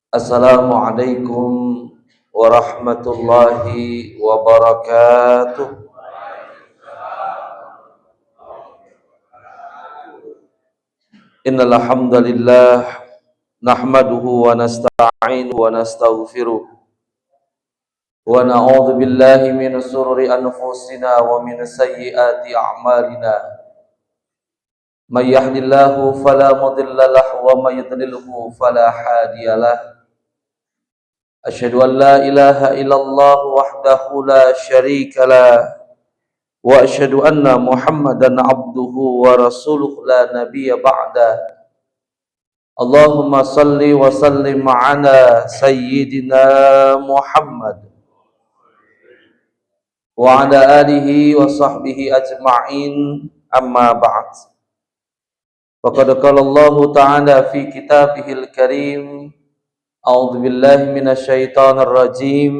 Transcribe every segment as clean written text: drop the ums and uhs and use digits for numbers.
Assalamualaikum warahmatullahi wabarakatuh. Innal hamdalillah nahmaduhu wa nasta'inuhu wa nastaghfiruh wa na'udzu billahi min shururi anfusina wa min sayyiati a'malina. May yahdihillahu fala mudilla lahu wa may yudlilhu fala hadiyalah. Asyhadu an la ilaha illallah wahdahu la syarika lah wa asyhadu anna Muhammadan abduhu wa rasuluh la nabiyya ba'da. Allahumma salli wa sallim ala sayyidina Muhammad wa ala alihi wa sahbihi ajma'in, amma ba'd. Faqad qala Allah ta'ala fi kitabihil karim, a'udzu billahi minasyaitonir rajim,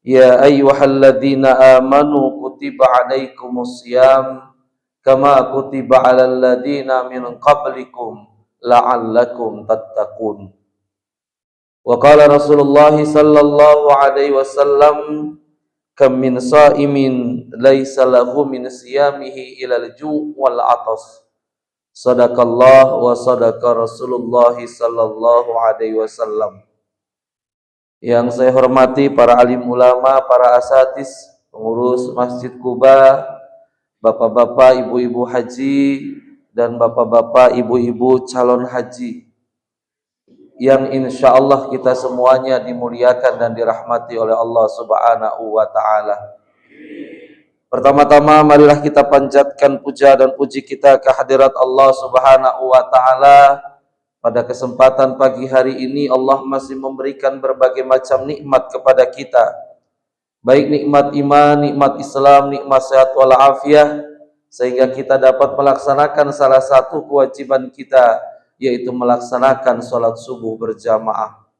ya ayyuhalladzina amanu kutiba alaikumus syiyam kama kutiba alal ladzina min qablikum la'allakum tattaqun. Wa qala Rasulullah sallallahu alaihi wasallam, kam min sha'imin laisa lahu min siyamihi ilal ju' wal 'atas. Sadaqallah wa sadaqa Rasulullah sallallahu alaihi wasallam. Yang saya hormati para alim ulama, para asatiz, pengurus Masjid Quba, bapak-bapak, ibu-ibu haji, dan bapak-bapak, ibu-ibu calon haji, yang insya Allah kita semuanya dimuliakan dan dirahmati oleh Allah Subhanahu wa ta'ala. Pertama-tama marilah kita panjatkan puja dan puji kita kehadirat Allah Subhanahu wa ta'ala. Pada kesempatan pagi hari ini Allah masih memberikan berbagai macam nikmat kepada kita, baik nikmat iman, nikmat Islam, nikmat sehat walafiat, sehingga kita dapat melaksanakan salah satu kewajiban kita, yaitu melaksanakan sholat subuh berjamaah.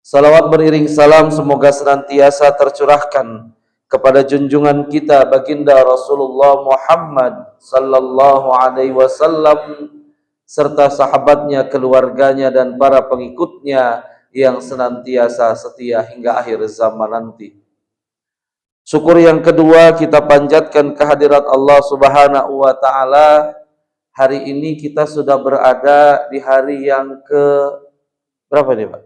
Salawat beriring salam semoga senantiasa tercurahkan kepada junjungan kita baginda Rasulullah Muhammad sallallahu alaihi wasallam serta sahabatnya, keluarganya, dan para pengikutnya yang senantiasa setia hingga akhir zaman nanti. Syukur yang kedua kita panjatkan kehadirat Allah Subhanahu wa ta'ala. Hari ini kita sudah berada di hari yang ke berapa nih Pak?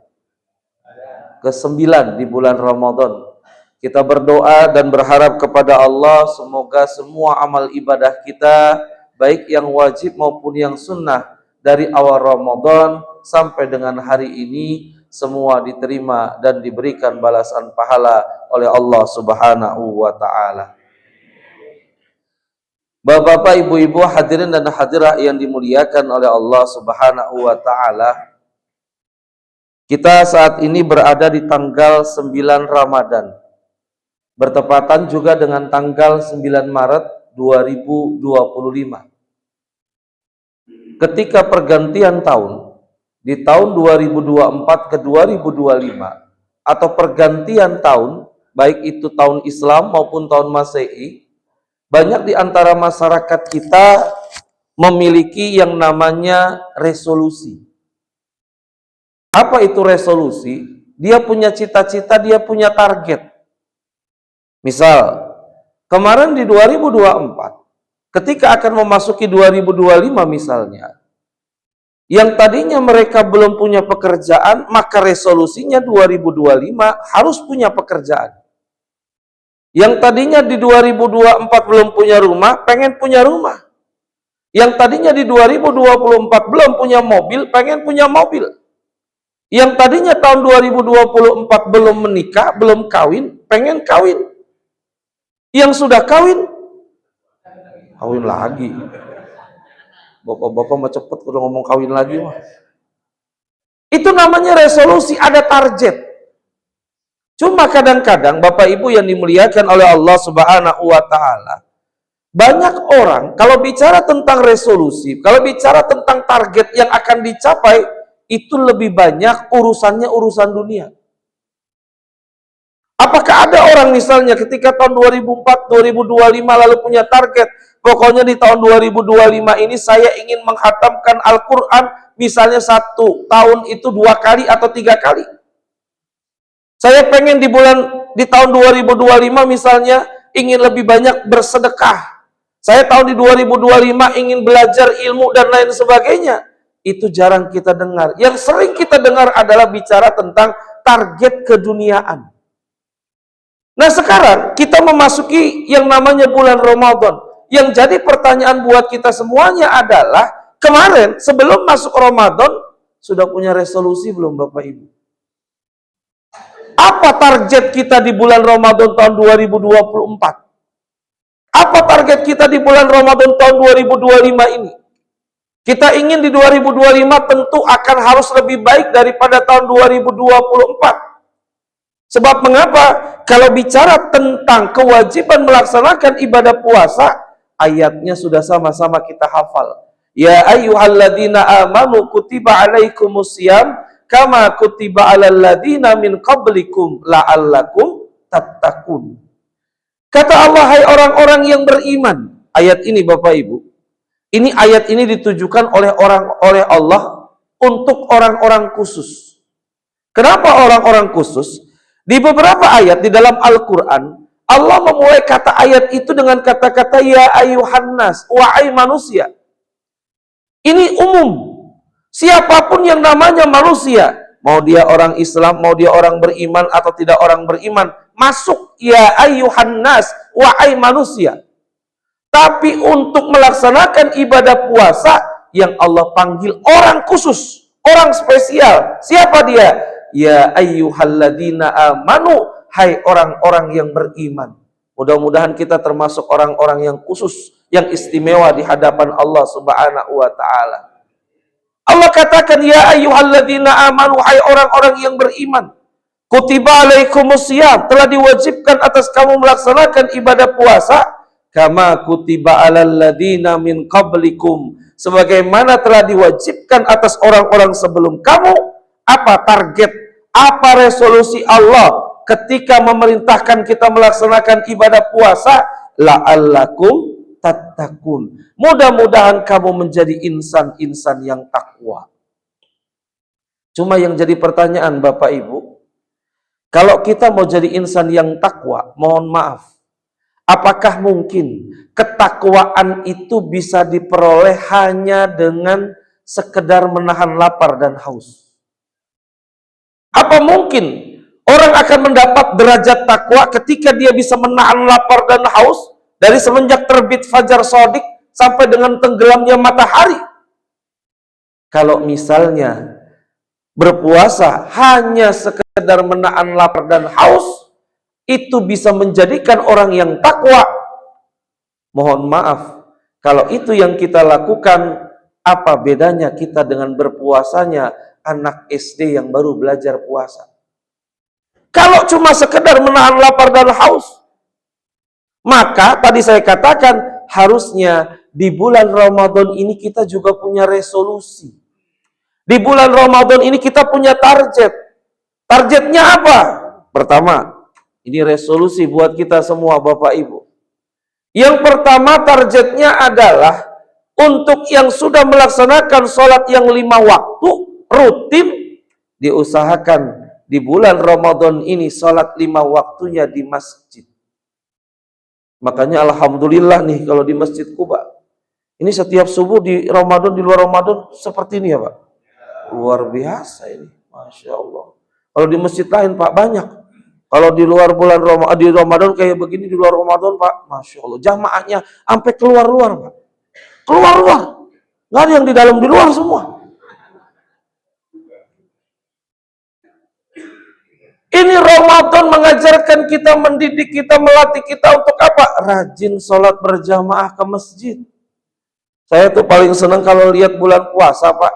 Ke-9 di bulan Ramadan. Kita berdoa dan berharap kepada Allah semoga semua amal ibadah kita, baik yang wajib maupun yang sunnah, dari awal Ramadan sampai dengan hari ini, semua diterima dan diberikan balasan pahala oleh Allah Subhanahu wa ta'ala. Bapak-bapak, ibu-ibu, hadirin dan hadirah yang dimuliakan oleh Allah Subhanahu wa ta'ala, kita saat ini berada di tanggal 9 Ramadan, bertepatan juga dengan tanggal 9 Maret 2025. Ketika pergantian tahun di tahun 2024 ke 2025, atau pergantian tahun baik itu tahun Islam maupun tahun Masehi, banyak di antara masyarakat kita memiliki yang namanya resolusi. Apa itu resolusi? Dia punya cita-cita, dia punya target. Misal, kemarin di 2024, ketika akan memasuki 2025 misalnya, yang tadinya mereka belum punya pekerjaan, maka resolusinya 2025 harus punya pekerjaan. Yang tadinya di 2024 belum punya rumah, pengen punya rumah. Yang tadinya di 2024 belum punya mobil, pengen punya mobil. Yang tadinya tahun 2024 belum menikah, belum kawin, pengen kawin. Yang sudah kawin lagi. Bapak-bapak mau cepet udah ngomong kawin lagi mah. Itu namanya resolusi, ada target. Cuma kadang-kadang Bapak Ibu yang dimuliakan oleh Allah Subhanahu wa ta'ala, banyak orang kalau bicara tentang resolusi, kalau bicara tentang target yang akan dicapai, itu lebih banyak urusannya urusan dunia. Apakah ada orang misalnya ketika tahun 2004, 2025 lalu punya target, pokoknya di tahun 2025 ini saya ingin menghatamkan Al-Quran, misalnya 1 tahun itu 2 kali atau 3 kali. Saya pengen di tahun 2025 misalnya ingin lebih banyak bersedekah. Saya tahun di 2025 ingin belajar ilmu dan lain sebagainya. Itu jarang kita dengar. Yang sering kita dengar adalah bicara tentang target keduniaan. Nah sekarang kita memasuki yang namanya bulan Ramadan. Yang jadi pertanyaan buat kita semuanya adalah, kemarin sebelum masuk Ramadan, sudah punya resolusi belum Bapak Ibu? Apa target kita di bulan Ramadan tahun 2024? Apa target kita di bulan Ramadan tahun 2025 ini? Kita ingin di 2025 tentu akan harus lebih baik daripada tahun 2024. Sebab mengapa? Kalau bicara tentang kewajiban melaksanakan ibadah puasa, ayatnya sudah sama-sama kita hafal. Ya ayyuhalladzina amanu kutiba alaikumusiyam kama kutiba alal ladzina min qablikum la'allakum tattaqun. Kata Allah, hai orang-orang yang beriman. Ayat ini Bapak Ibu, ayat ini ditujukan oleh Allah untuk orang-orang khusus. Kenapa orang-orang khusus? Di beberapa ayat di dalam Al-Quran, Allah memulai kata ayat itu dengan kata-kata ya ayuhan nas, wahai manusia. Ini umum. Siapapun yang namanya manusia, mau dia orang Islam, mau dia orang beriman atau tidak orang beriman, masuk ya ayuhan nas, wahai manusia. Tapi untuk melaksanakan ibadah puasa, yang Allah panggil orang khusus, orang spesial. Siapa dia? Ya ayyuhalladzina amanu, hai orang-orang yang beriman. Mudah-mudahan kita termasuk orang-orang yang khusus, yang istimewa di hadapan Allah Subhanahu wa taala. Allah katakan ya ayyuhalladzina amanu, hai orang-orang yang beriman. Kutiba alaikumusiyam, telah diwajibkan atas kamu melaksanakan ibadah puasa kama kutiba alal ladzina min qablikum, sebagaimana telah diwajibkan atas orang-orang sebelum kamu. Apa target, apa resolusi Allah ketika memerintahkan kita melaksanakan ibadah puasa? La'allakum tattaqun. Mudah-mudahan kamu menjadi insan-insan yang takwa. Cuma yang jadi pertanyaan Bapak Ibu, kalau kita mau jadi insan yang takwa, mohon maaf, apakah mungkin ketakwaan itu bisa diperoleh hanya dengan sekedar menahan lapar dan haus? Apa mungkin orang akan mendapat derajat takwa ketika dia bisa menahan lapar dan haus dari semenjak terbit fajar shadiq sampai dengan tenggelamnya matahari? Kalau misalnya berpuasa hanya sekedar menahan lapar dan haus, itu bisa menjadikan orang yang takwa. Mohon maaf, kalau itu yang kita lakukan, apa bedanya kita dengan berpuasanya anak SD yang baru belajar puasa? Kalau cuma sekedar menahan lapar dan haus, maka tadi saya katakan harusnya di bulan Ramadan ini kita juga punya resolusi. Di bulan Ramadan ini kita punya target. Targetnya apa? Pertama, ini resolusi buat kita semua Bapak Ibu. Yang pertama targetnya adalah untuk yang sudah melaksanakan sholat yang 5 waktu rutin, diusahakan di bulan Ramadan ini sholat 5 waktunya di masjid. Makanya alhamdulillah nih kalau di Masjid Kuba ini setiap subuh di Ramadan, di luar Ramadan seperti ini ya Pak. Luar biasa ini, Masya Allah. Kalau di masjid lain Pak banyak. Kalau di luar bulan Ramadan, di Ramadan kayak begini, di luar Ramadan Pak, Masya Allah, jamaahnya sampai keluar-luar Pak. Keluar-luar. Nggak ada yang di dalam, di luar semua. Ini Ramadan mengajarkan kita, mendidik kita, melatih kita untuk apa? Rajin sholat berjamaah ke masjid. Saya tuh paling senang kalau lihat bulan puasa Pak,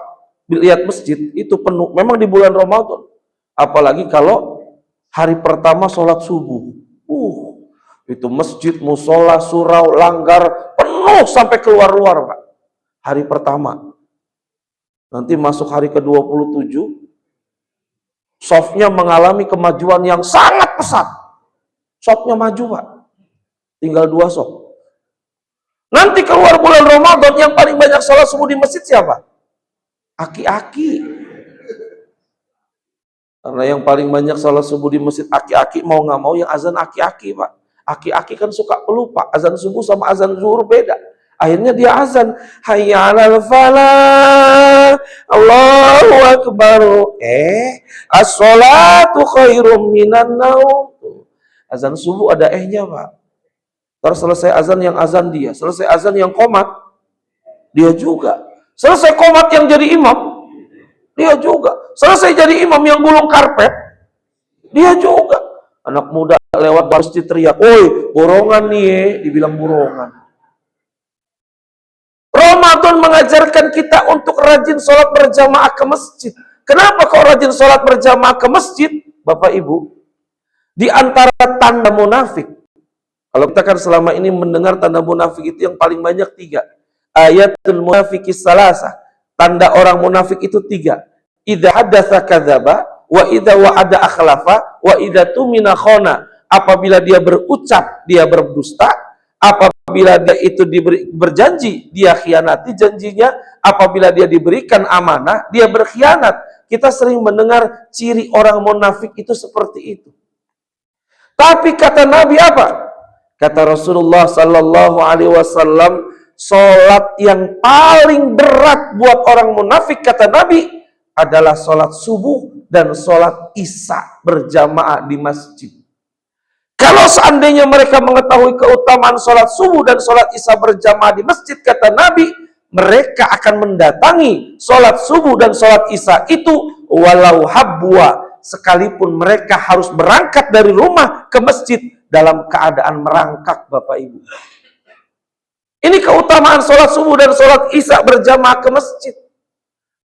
lihat masjid itu penuh. Memang di bulan Ramadan. Apalagi kalau hari pertama sholat subuh. Itu masjid, musola, surau, langgar, penuh sampai keluar-luar Pak. Hari pertama. Nanti masuk hari ke-27, softnya mengalami kemajuan yang sangat pesat. Sopnya maju Pak, tinggal 2 sop. Nanti keluar bulan Ramadan yang paling banyak sholat subuh di masjid siapa? Aki-aki. Karena yang paling banyak sholat subuh di masjid aki-aki, mau nggak mau yang azan aki-aki Pak. Aki-aki kan suka pelupa, azan subuh sama azan zuhur beda. Akhirnya dia azan, hayya 'alal falah, Allahu akbar. As-sholatu khairum minan naum. Azan subuh ada ehnya Pak. Terus selesai azan yang azan dia, selesai azan yang qomat dia juga. Selesai qomat yang jadi imam dia juga. Selesai jadi imam yang gulung karpet dia juga. Anak muda lewat masjid teriak, "Woi, borongan nih," dibilang borongan. Ramadan mengajarkan kita untuk rajin sholat berjamaah ke masjid. Kenapa kok rajin sholat berjamaah ke masjid? Bapak Ibu, di antara tanda munafik, kalau kita kan selama ini mendengar tanda munafik itu yang paling banyak 3. Ayatul munafikis salasa. Tanda orang munafik itu 3. Idza haddatsa kadzaba, wa idza wa'ada akhlafa, wa idza tumina khana. Apabila dia berucap, dia berdusta. Apabila dia itu berjanji, dia khianati janjinya. Apabila dia diberikan amanah, dia berkhianat. Kita sering mendengar ciri orang munafik itu seperti itu. Tapi kata Nabi apa? Kata Rasulullah sallallahu alaihi wasallam, salat yang paling berat buat orang munafik kata Nabi adalah salat subuh dan salat isya berjamaah di masjid. Kalau seandainya mereka mengetahui keutamaan salat subuh dan salat isya berjamaah di masjid kata Nabi, mereka akan mendatangi salat subuh dan salat isya itu walau habwa, sekalipun mereka harus berangkat dari rumah ke masjid dalam keadaan merangkak Bapak Ibu. Ini keutamaan sholat subuh dan sholat isya berjamaah ke masjid.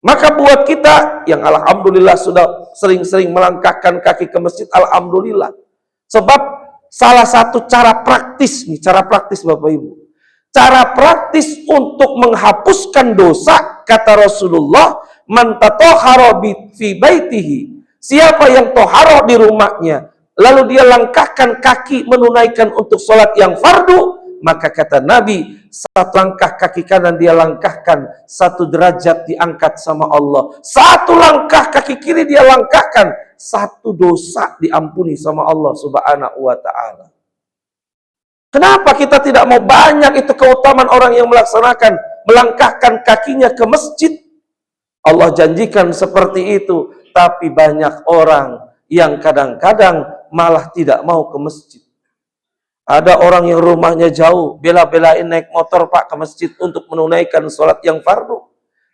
Maka buat kita yang alhamdulillah sudah sering-sering melangkahkan kaki ke masjid, alhamdulillah. Sebab salah satu cara praktis nih, cara praktis Bapak Ibu. Cara praktis untuk menghapuskan dosa, kata Rasulullah, man tatahhara fi baitihi. Siapa yang toharoh di rumahnya, lalu dia langkahkan kaki menunaikan untuk sholat yang fardu, maka kata Nabi, 1 langkah kaki kanan dia langkahkan, 1 derajat diangkat sama Allah. 1 langkah kaki kiri dia langkahkan, 1 dosa diampuni sama Allah subhanahu wa ta'ala. Kenapa kita tidak mau banyak itu keutamaan orang yang melaksanakan, melangkahkan kakinya ke masjid? Allah janjikan seperti itu, tapi banyak orang yang kadang-kadang malah tidak mau ke masjid. Ada orang yang rumahnya jauh, bela-belain naik motor Pak ke masjid untuk menunaikan sholat yang fardu.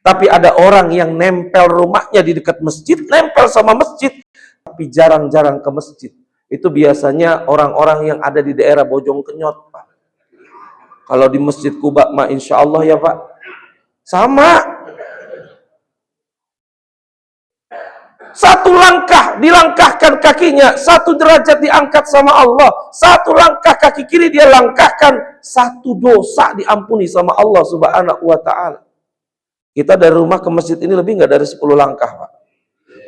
Tapi ada orang yang nempel rumahnya di dekat masjid, nempel sama masjid, tapi jarang-jarang ke masjid. Itu biasanya orang-orang yang ada di daerah Bojongkenyot Pak. Kalau di Masjid Kuba mah insya Allah ya Pak, sama. 1 langkah dilangkahkan kakinya, 1 derajat diangkat sama Allah. 1 langkah kaki kiri dia langkahkan, 1 dosa diampuni sama Allah subhanahu wa ta'ala. Kita dari rumah ke masjid ini lebih nggak dari 10 langkah Pak.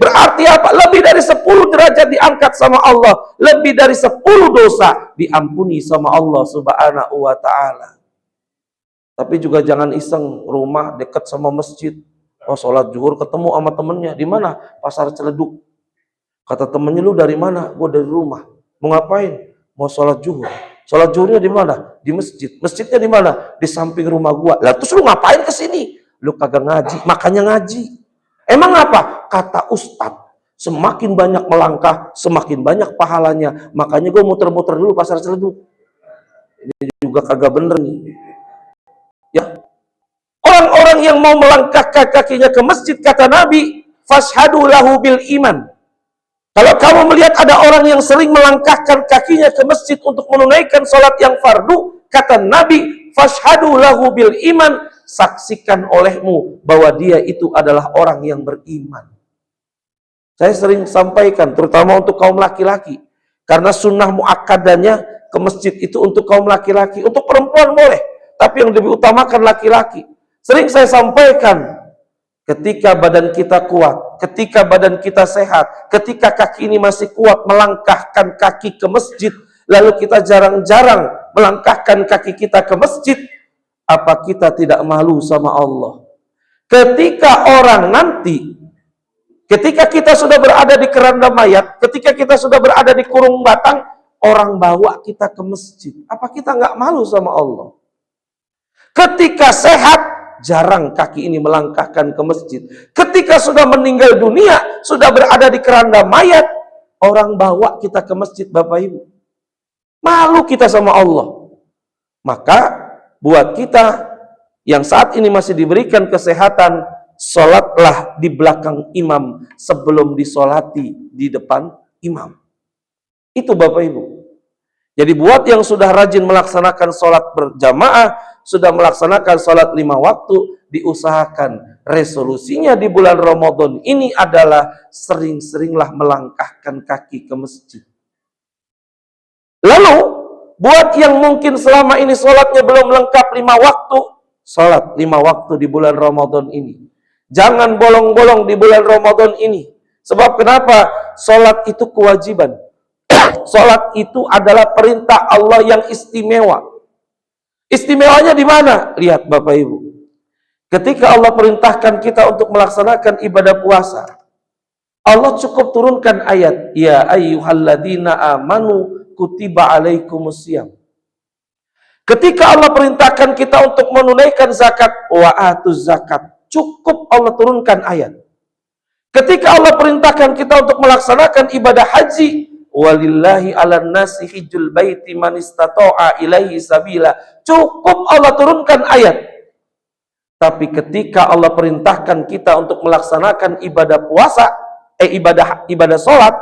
Berarti apa? Lebih dari 10 derajat diangkat sama Allah. Lebih dari 10 dosa diampuni sama Allah subhanahu wa ta'ala. Tapi juga jangan iseng, rumah dekat sama masjid. Oh, sholat zuhur ketemu sama temennya. Di mana? Pasar Ciledug. Kata temennya, lu dari mana? Gue dari rumah. Mau ngapain? Mau sholat zuhur. Sholat zuhurnya di mana? Di masjid. Masjidnya di mana? Di samping rumah gua. Lah terus lu ngapain ke sini? Lu kagak ngaji, makanya ngaji. Emang apa? Kata Ustadz, semakin banyak melangkah, semakin banyak pahalanya. Makanya gue muter-muter dulu pasar Ciledug. Ini juga kagak bener nih. Ya. Orang-orang yang mau melangkahkan kakinya ke masjid, kata Nabi, fashhadu lahu bil iman. Kalau kamu melihat ada orang yang sering melangkahkan kakinya ke masjid untuk menunaikan sholat yang fardu, kata Nabi, fashhadu lahu bil iman, saksikan olehmu bahwa dia itu adalah orang yang beriman. Saya sering sampaikan, terutama untuk kaum laki-laki, karena sunnah muakkadanya ke masjid itu untuk kaum laki-laki, untuk perempuan boleh, tapi yang lebih utamakan laki-laki. Sering saya sampaikan, ketika badan kita kuat, ketika badan kita sehat, ketika kaki ini masih kuat melangkahkan kaki ke masjid, lalu kita jarang-jarang melangkahkan kaki kita ke masjid, apa kita tidak malu sama Allah? Ketika orang nanti, ketika kita sudah berada di keranda mayat, ketika kita sudah berada di kurung batang, orang bawa kita ke masjid, apa kita nggak malu sama Allah? Ketika sehat, jarang kaki ini melangkahkan ke masjid. Ketika sudah meninggal dunia, sudah berada di keranda mayat, orang bawa kita ke masjid, Bapak Ibu. Malu kita sama Allah. Maka buat kita yang saat ini masih diberikan kesehatan, sholatlah di belakang imam sebelum disolati di depan imam. Itu Bapak Ibu. Jadi buat yang sudah rajin melaksanakan sholat berjamaah, sudah melaksanakan sholat 5 waktu, diusahakan resolusinya di bulan Ramadan ini adalah sering-seringlah melangkahkan kaki ke masjid. Lalu, buat yang mungkin selama ini sholatnya belum lengkap 5 waktu, sholat 5 waktu di bulan Ramadan ini. Jangan bolong-bolong di bulan Ramadan ini. Sebab kenapa? Sholat itu kewajiban. Sholat itu adalah perintah Allah yang istimewa. Istimewanya di mana? Lihat Bapak Ibu. Ketika Allah perintahkan kita untuk melaksanakan ibadah puasa, Allah cukup turunkan ayat, ya ayyuhalladzina amanu kutiba alaikumusiyam. Ketika Allah perintahkan kita untuk menunaikan zakat, wa atuz zakat, cukup Allah turunkan ayat. Ketika Allah perintahkan kita untuk melaksanakan ibadah haji, walillahi 'alan nasi hijjul baiti man istata'a ilaihi sabila, cukup Allah turunkan ayat. Tapi ketika Allah perintahkan kita untuk melaksanakan ibadah puasa, ibadah sholat,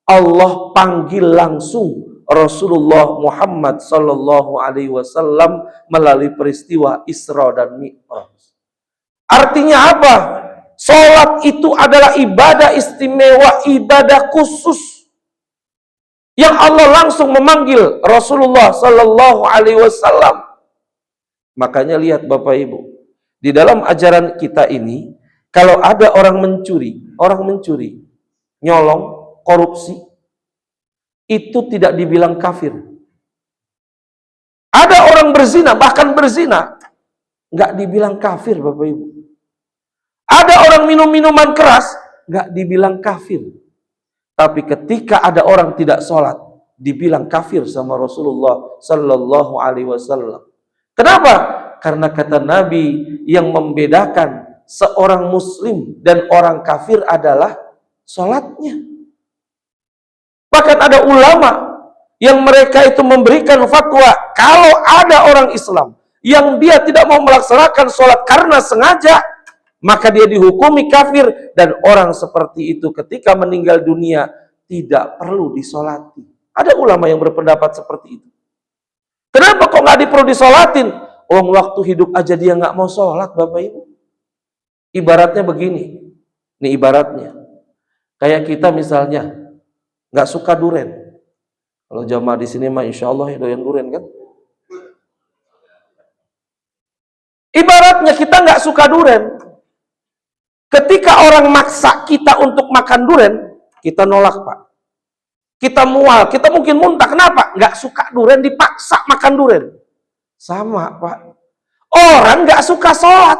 Allah panggil langsung Rasulullah Muhammad sallallahu alaihi wasallam melalui peristiwa Isra dan Mi'raj. Artinya apa? Sholat itu adalah ibadah istimewa, ibadah khusus yang Allah langsung memanggil Rasulullah sallallahu alaihi wasallam. Makanya lihat Bapak Ibu, di dalam ajaran kita ini, kalau ada orang mencuri, nyolong, korupsi, itu tidak dibilang kafir. Ada orang berzina, bahkan berzina, nggak dibilang kafir Bapak Ibu. Ada orang minum minuman keras, nggak dibilang kafir. Tapi ketika ada orang tidak sholat, dibilang kafir sama Rasulullah sallallahu alaihi wasallam. Kenapa? Karena kata Nabi, yang membedakan seorang muslim dan orang kafir adalah sholatnya. Bahkan ada ulama yang mereka itu memberikan fatwa, kalau ada orang Islam yang dia tidak mau melaksanakan sholat karena sengaja, maka dia dihukumi kafir, dan orang seperti itu ketika meninggal dunia tidak perlu disolati. Ada ulama yang berpendapat seperti itu. Kenapa kok nggak perlu disolatin? Waktu hidup aja dia nggak mau sholat, Bapak Ibu. Ibaratnya begini, nih ibaratnya, kayak kita misalnya nggak suka duren. Kalau jamaah di sini mah insya Allah ya doyan duren kan? Ibaratnya kita nggak suka duren. Ketika orang maksa kita untuk makan duren, kita nolak Pak. Kita mual, kita mungkin muntah. Kenapa? Nggak suka duren, dipaksa makan duren. Sama Pak. Orang nggak suka sholat,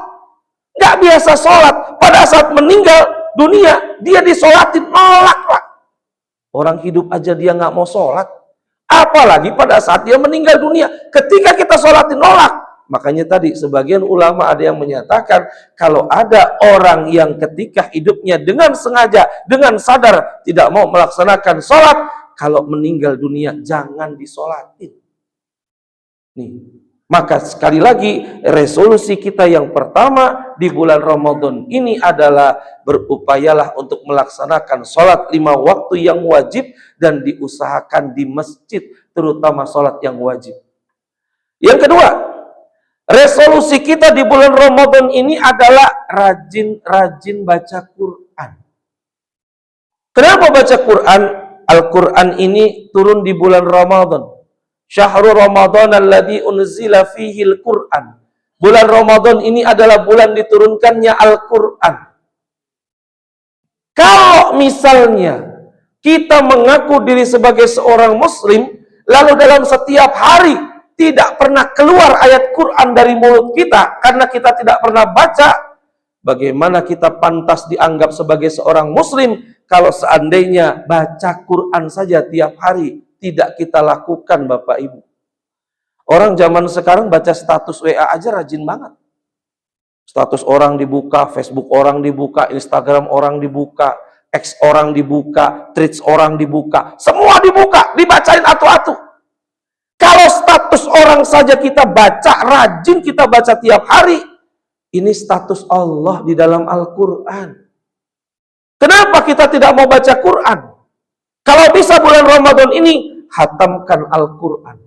nggak biasa sholat. Pada saat meninggal dunia, dia disolatin, nolak Pak. Orang hidup aja dia nggak mau sholat, apalagi pada saat dia meninggal dunia. Ketika kita sholatin, nolak. Makanya tadi sebagian ulama ada yang menyatakan, kalau ada orang yang ketika hidupnya dengan sengaja, dengan sadar tidak mau melaksanakan sholat, kalau meninggal dunia jangan disolatin. Nih, maka sekali lagi resolusi kita yang pertama di bulan Ramadan ini adalah berupayalah untuk melaksanakan sholat 5 waktu yang wajib dan diusahakan di masjid, terutama sholat yang wajib. Yang kedua, resolusi kita di bulan Ramadan ini adalah rajin-rajin baca Quran. Kenapa baca Quran? Al-Quran ini turun di bulan Ramadan. Syahrul Ramadan alladzi unzila fihil Quran. Bulan Ramadan ini adalah bulan diturunkannya Al-Quran. Kalau misalnya kita mengaku diri sebagai seorang muslim, lalu dalam setiap hari tidak pernah keluar ayat Quran dari mulut kita karena kita tidak pernah baca, bagaimana kita pantas dianggap sebagai seorang muslim kalau seandainya baca Quran saja tiap hari tidak kita lakukan, Bapak Ibu? Orang zaman sekarang baca status WA aja rajin banget. Status orang dibuka, Facebook orang dibuka, Instagram orang dibuka, X orang dibuka, Threads orang dibuka, semua dibuka, dibacain atu-atu. Kalau status orang saja kita baca, rajin kita baca tiap hari, ini status Allah di dalam Al-Quran. Kenapa kita tidak mau baca Quran? Kalau bisa bulan Ramadan ini, hatamkan Al-Quran.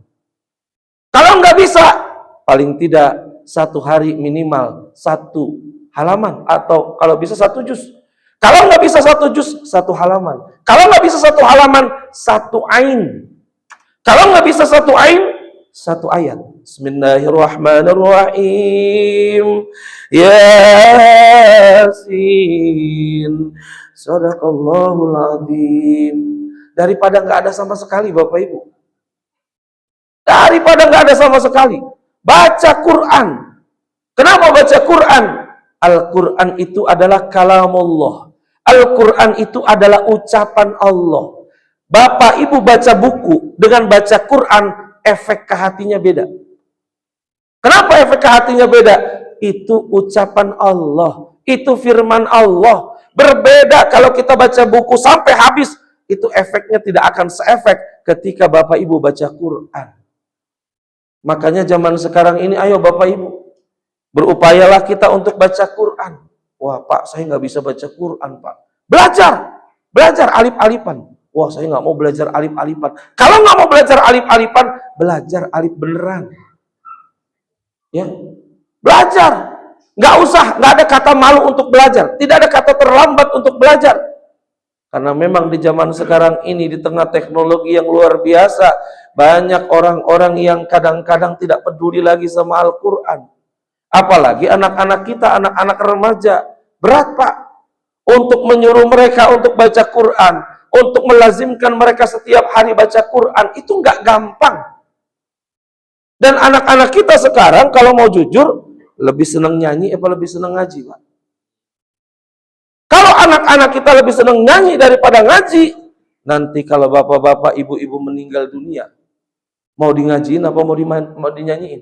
Kalau nggak bisa, paling tidak satu hari minimal satu halaman, atau kalau bisa satu juz. Kalau nggak bisa satu juz, satu halaman. Kalau nggak bisa satu halaman, satu ain. Kalau nggak bisa satu ain, satu ayat. Bismillahirrahmanirrahim. Yasin. Shadaqallahul adzim. Daripada nggak ada sama sekali, Bapak Ibu. Daripada nggak ada sama sekali. Baca Quran. Kenapa baca Quran? Al-Quran itu adalah kalamullah. Al-Quran itu adalah ucapan Allah. Bapak Ibu baca buku dengan baca Quran, efek ke hatinya beda. Kenapa efek ke hatinya beda? Itu ucapan Allah. Itu firman Allah. Berbeda kalau kita baca buku sampai habis, itu efeknya tidak akan seefek ketika Bapak Ibu baca Quran. Makanya zaman sekarang ini, ayo Bapak Ibu, berupayalah kita untuk baca Quran. Wah Pak, saya nggak bisa baca Quran Pak. Belajar alif-alifan. Wah saya nggak mau belajar alif-alifan. Kalau nggak mau belajar alif-alifan, belajar alif beneran. Ya, belajar. Nggak usah, nggak ada kata malu untuk belajar. Tidak ada kata terlambat untuk belajar. Karena memang di zaman sekarang ini, di tengah teknologi yang luar biasa, banyak orang-orang yang kadang-kadang tidak peduli lagi sama Al-Quran. Apalagi anak-anak kita, anak-anak remaja. Berat Pak, untuk menyuruh mereka untuk baca Quran, untuk melazimkan mereka setiap hari baca Quran, itu nggak gampang. Dan anak-anak kita sekarang, kalau mau jujur, lebih senang nyanyi apa lebih senang ngaji Pak? Kalau anak-anak kita lebih senang nyanyi daripada ngaji, nanti kalau bapak-bapak, ibu-ibu meninggal dunia, mau di ngajiin apa mau dinyanyiin?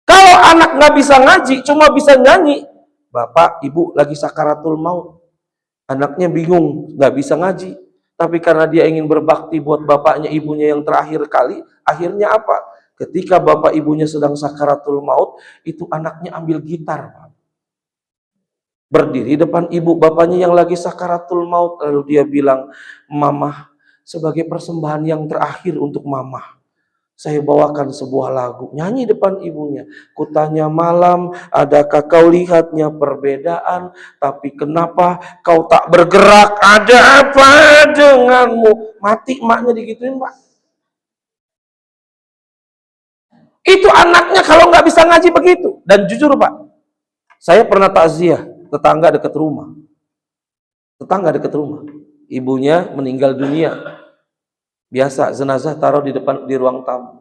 Kalau anak nggak bisa ngaji, cuma bisa nyanyi, bapak, ibu lagi sakaratul maut, anaknya bingung, nggak bisa ngaji, tapi karena dia ingin berbakti buat bapaknya, ibunya yang terakhir kali, akhirnya apa? Ketika bapak ibunya sedang sakaratul maut, itu anaknya ambil gitar, Pak. Berdiri depan ibu bapaknya yang lagi sakaratul maut, lalu dia bilang, Mama, sebagai persembahan yang terakhir untuk Mama, saya bawakan sebuah lagu. Nyanyi depan ibunya. Kutanya malam, adakah kau lihatnya perbedaan? Tapi kenapa kau tak bergerak? Ada apa denganmu? Mati emaknya digituin Pak. Itu anaknya kalau nggak bisa ngaji begitu. Dan jujur Pak, saya pernah takziah tetangga dekat rumah. Tetangga dekat rumah. Ibunya meninggal dunia. Biasa jenazah taruh di depan di ruang tamu.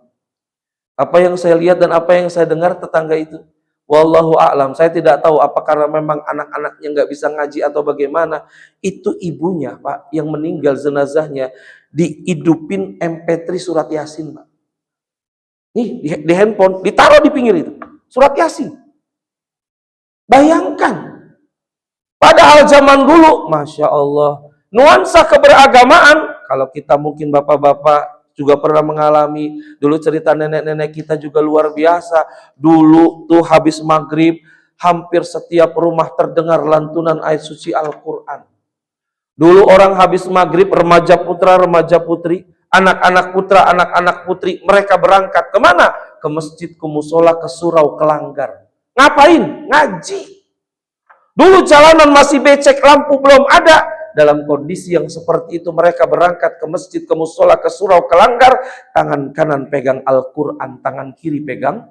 Apa yang saya lihat dan apa yang saya dengar tetangga itu, wallahu a'lam, saya tidak tahu apakah memang anak-anaknya nggak bisa ngaji atau bagaimana. Itu ibunya Pak yang meninggal jenazahnya dihidupin MP3 surat Yasin Pak. Nih di handphone ditaruh di pinggir itu surat Yasin. Bayangkan. Padahal zaman dulu, Masya Allah, nuansa keberagamaan, kalau kita mungkin bapak-bapak juga pernah mengalami, dulu cerita nenek-nenek kita juga luar biasa. Dulu tuh habis maghrib, hampir setiap rumah terdengar lantunan ayat suci Al-Quran. Dulu orang habis maghrib, remaja putra, remaja putri, anak-anak putra, anak-anak putri, mereka berangkat kemana? Ke masjid, ke musola, ke surau, ke langgar. Ngapain? Ngaji. Dulu jalanan masih becek, lampu belum ada. Dalam kondisi yang seperti itu mereka berangkat ke masjid, ke musola, ke surau, ke langgar. Tangan kanan pegang Al-Quran, tangan kiri pegang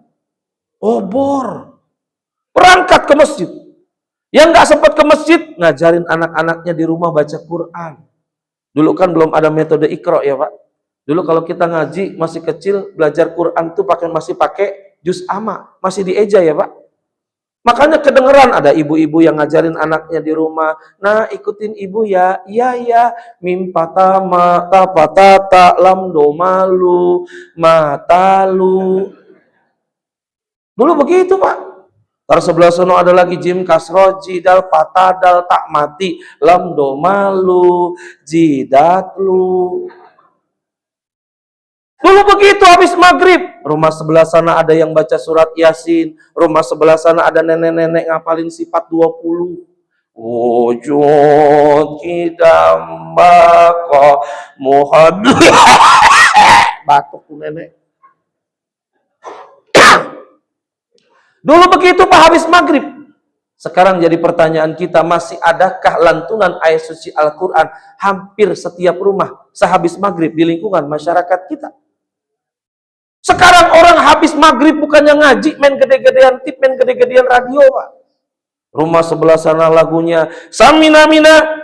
obor. Berangkat ke masjid. Yang nggak sempat ke masjid, ngajarin anak-anaknya di rumah baca Quran. Dulu kan belum ada metode Iqra ya Pak. Dulu kalau kita ngaji masih kecil, belajar Quran tuh masih pakai juz amma, masih dieja ya Pak. Makanya kedengeran ada ibu-ibu yang ngajarin anaknya di rumah. Nah, ikutin ibu ya. Iya ya. Mim patama ta patata lam do malu matalu. Dulu begitu Pak. Terus sebelah sana ada lagi jim kasro jidal patadal tak mati lam do malu jidatlu. Dulu begitu habis maghrib, rumah sebelah sana ada yang baca surat Yasin, rumah sebelah sana ada nenek-nenek ngapalin sifat 20. Wujud kidambako muhadu. Batuk tuh nenek. Dulu begitu Pak habis maghrib. Sekarang jadi pertanyaan kita, masih adakah lantunan ayat suci Al-Quran hampir setiap rumah sehabis maghrib di lingkungan masyarakat kita? Sekarang orang habis maghrib bukannya ngaji, main gede-gedean tip, main gede-gedean radio Pak. Rumah sebelah sana lagunya Samina Mina,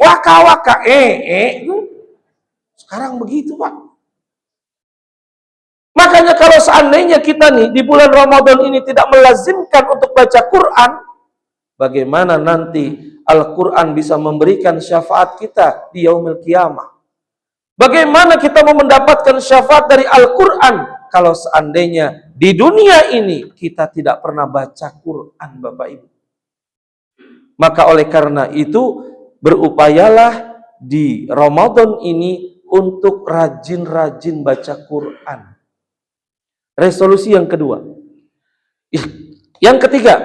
waka waka, Sekarang begitu Pak. Makanya kalau seandainya kita nih di bulan Ramadan ini tidak melazimkan untuk baca Quran, bagaimana nanti Al-Quran bisa memberikan syafaat kita di yaumil qiyamah? Bagaimana kita mau mendapatkan syafaat dari Al-Quran kalau seandainya di dunia ini kita tidak pernah baca Quran Bapak Ibu? Maka oleh karena itu berupayalah di Ramadan ini untuk rajin-rajin baca Quran. Resolusi yang kedua. Yang ketiga,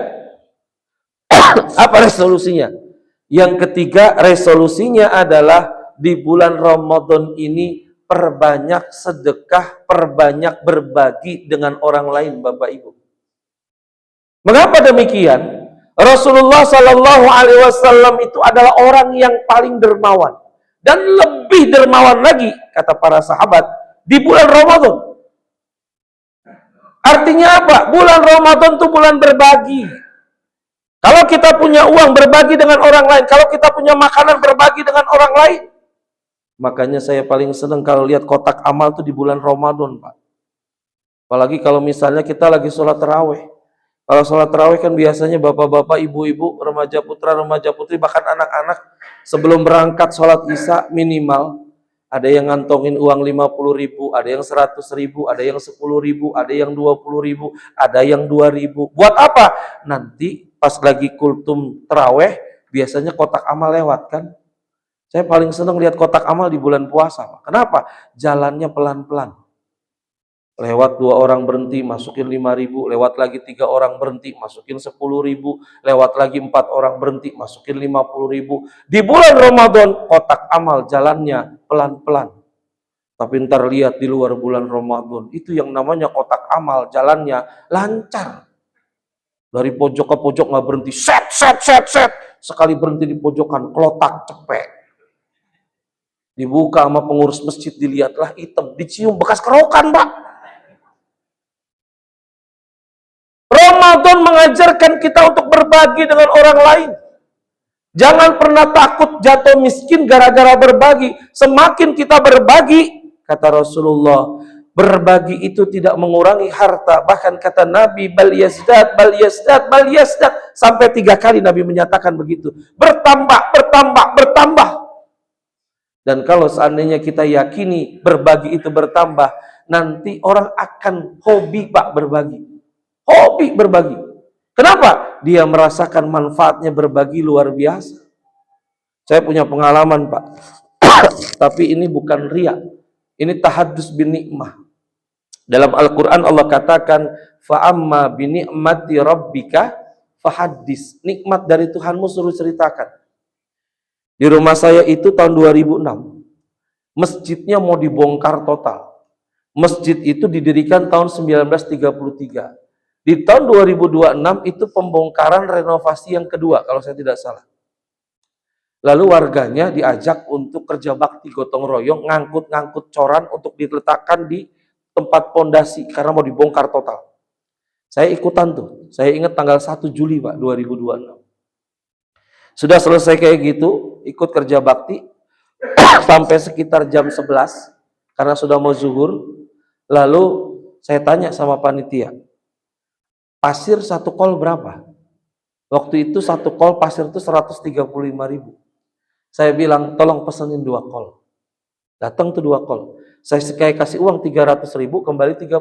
apa resolusinya? Yang ketiga resolusinya adalah di bulan Ramadan ini perbanyak sedekah, perbanyak berbagi dengan orang lain Bapak Ibu. Mengapa demikian? Rasulullah Shallallahu Alaihi Wasallam itu adalah orang yang paling dermawan dan lebih dermawan lagi kata para sahabat di bulan Ramadan. Artinya apa? Bulan Ramadan itu bulan berbagi. Kalau kita punya uang berbagi dengan orang lain, kalau kita punya makanan berbagi dengan orang lain. Makanya saya paling senang kalau lihat kotak amal itu di bulan Ramadan, Pak. Apalagi kalau misalnya kita lagi sholat tarawih. Kalau sholat tarawih kan biasanya bapak-bapak, ibu-ibu, remaja putra, remaja putri, bahkan anak-anak sebelum berangkat sholat isya minimal ada yang ngantongin uang 50.000, ada yang 100.000, ada yang 10.000, ada yang 20.000, ada yang 2.000. Buat apa? Nanti pas lagi kultum tarawih biasanya kotak amal lewat kan. Saya paling senang lihat kotak amal di bulan puasa. Kenapa? Jalannya pelan-pelan. Lewat 2 orang berhenti, masukin 5.000, lewat lagi 3 orang berhenti, masukin 10.000, lewat lagi 4 orang berhenti, masukin 50.000. Di bulan Ramadan, kotak amal jalannya pelan-pelan. Tapi ntar lihat di luar bulan Ramadan, itu yang namanya kotak amal jalannya lancar. Dari pojok ke pojok nggak berhenti, set. Sekali berhenti di pojokan, kelotak cepet. Dibuka sama pengurus masjid, dilihatlah hitam, dicium bekas kerokan Pak. Ramadan mengajarkan kita untuk berbagi dengan orang lain. Jangan pernah takut jatuh miskin gara-gara berbagi. Semakin kita berbagi, kata Rasulullah, berbagi itu tidak mengurangi harta. Bahkan kata Nabi, bal yazdad. Sampai 3 kali Nabi menyatakan begitu. Bertambah. Dan kalau seandainya kita yakini berbagi itu bertambah, nanti orang akan hobi Pak berbagi. Hobi berbagi. Kenapa? Dia merasakan manfaatnya berbagi luar biasa. Saya punya pengalaman Pak. Tapi ini bukan riya. Ini tahadus bin nikmah. Dalam Al-Quran Allah katakan, fa'amma bini'mati rabbika fahaddis. Nikmat dari Tuhanmu suruh ceritakan. Di rumah saya itu tahun 2006. Masjidnya mau dibongkar total. Masjid itu didirikan tahun 1933. Di tahun 2026 itu pembongkaran renovasi yang kedua kalau saya tidak salah. Lalu warganya diajak untuk kerja bakti gotong royong, ngangkut coran untuk diletakkan di tempat pondasi karena mau dibongkar total. Saya ikutan tuh. Saya ingat tanggal 1 Juli Pak 2026. Sudah selesai kayak gitu, ikut kerja bakti sampai sekitar jam 11. karena sudah mau zuhur. Lalu saya tanya sama panitia, pasir satu kol berapa? Waktu itu satu kol pasir itu 135.000. Saya bilang, tolong pesenin 2 kol. Datang tuh 2 kol. Saya sekali kasih uang 300.000, kembali 30.000.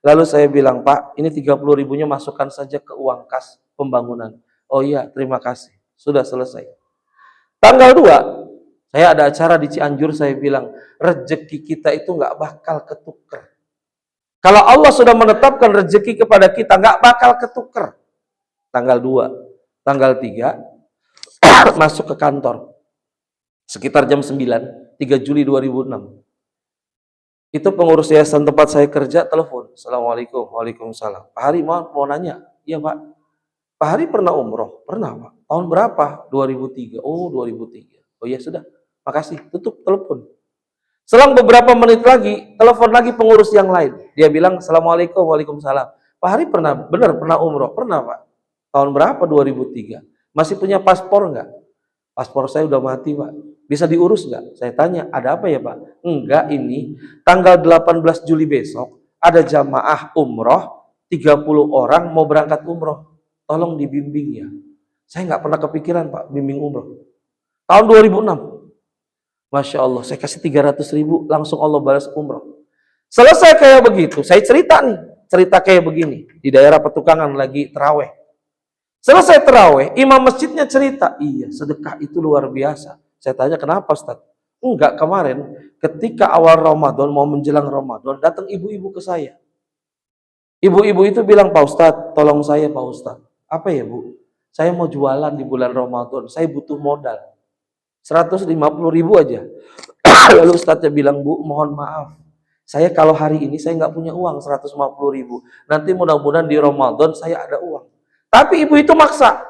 Lalu saya bilang, Pak, ini 30.000-nya masukkan saja ke uang kas pembangunan. Oh iya, terima kasih. Sudah selesai. Tanggal 2, saya ada acara di Cianjur, saya bilang, rezeki kita itu nggak bakal ketuker. Kalau Allah sudah menetapkan rezeki kepada kita, nggak bakal ketuker. Tanggal 2, tanggal 3, masuk ke kantor. Sekitar jam 9, 3 Juli 2006. Itu pengurus yayasan tempat saya kerja telepon. Assalamualaikum. Waalaikumsalam. Pak Hari mau nanya. Iya Pak. Pak Hari pernah umroh? Pernah Pak. Tahun berapa? 2003. Oh 2003. Oh ya sudah. Makasih. Tutup telepon. Selang beberapa menit lagi, telepon lagi pengurus yang lain. Dia bilang, Assalamualaikum. Waalaikumsalam. Pak Hari pernah umroh? Pernah Pak. Tahun berapa? 2003. Masih punya paspor nggak? Paspor saya udah mati Pak. Bisa diurus nggak? Saya tanya, ada apa ya Pak? Enggak, ini tanggal 18 Juli besok ada jamaah umroh, 30 orang mau berangkat umroh. Tolong dibimbing ya. Saya nggak pernah kepikiran Pak, bimbing umroh. Tahun 2006. Masya Allah, saya kasih 300.000, langsung Allah balas umroh. Selesai kayak begitu, saya cerita nih, cerita kayak begini. Di daerah Petukangan lagi terawih. Selesai terawih, imam masjidnya cerita, iya sedekah itu luar biasa. Saya tanya, kenapa Ustaz? Enggak, kemarin ketika awal Ramadan, mau menjelang Ramadan, datang ibu-ibu ke saya. Ibu-ibu itu bilang, Pak Ustadz, tolong saya Pak Ustadz. Apa ya Bu? Saya mau jualan di bulan Ramadan, saya butuh modal. 150.000 aja. Lalu Ustadznya bilang, Bu, mohon maaf. Saya kalau hari ini saya nggak punya uang 150.000. Nanti mudah-mudahan di Ramadan saya ada uang. Tapi ibu itu maksa.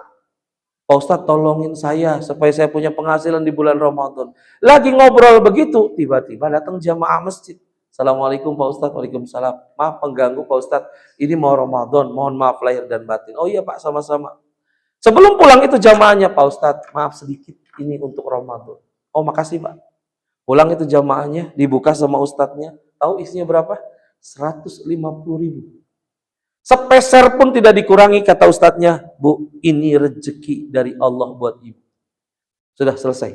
Pak Ustadz tolongin saya supaya saya punya penghasilan di bulan Ramadan. Lagi ngobrol begitu, tiba-tiba datang jamaah masjid. Assalamualaikum Pak Ustadz. Waalaikumsalam. Maaf pengganggu Pak Ustadz. Ini mau Ramadan, mohon maaf lahir dan batin. Oh iya Pak, sama-sama. Sebelum pulang itu jamaahnya, Pak Ustadz, maaf sedikit ini untuk Ramadan. Oh makasih Pak. Pulang itu jamaahnya, dibuka sama Ustadznya. Tahu isinya berapa? 150.000. Sepeser pun tidak dikurangi, kata Ustadznya. Bu, ini rezeki dari Allah buat ibu. Sudah selesai.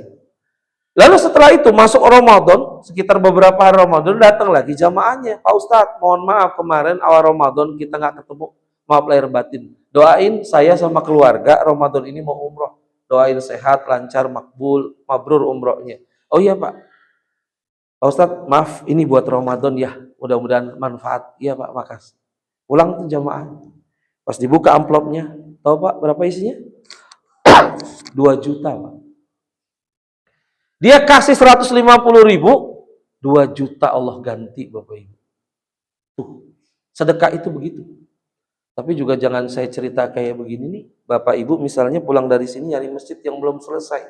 Lalu setelah itu masuk Ramadan, sekitar beberapa hari Ramadan, datang lagi jamaahnya. Pak Ustadz, mohon maaf kemarin awal Ramadan kita nggak ketemu. Maaf lahir batin. Doain saya sama keluarga Ramadan ini mau umroh. Doain sehat, lancar, makbul, mabrur umrohnya. Oh iya Pak. Pak Ustadz, maaf ini buat Ramadan ya. Mudah-mudahan manfaat. Iya Pak, makasih. Pulang tuh jamaah. Pas dibuka amplopnya, tahu Pak berapa isinya? 2 juta Pak. Dia kasih 150.000, 2 juta Allah ganti Bapak Ibu. Tuh, sedekah itu begitu. Tapi juga jangan saya cerita kayak begini nih. Bapak Ibu misalnya pulang dari sini nyari masjid yang belum selesai.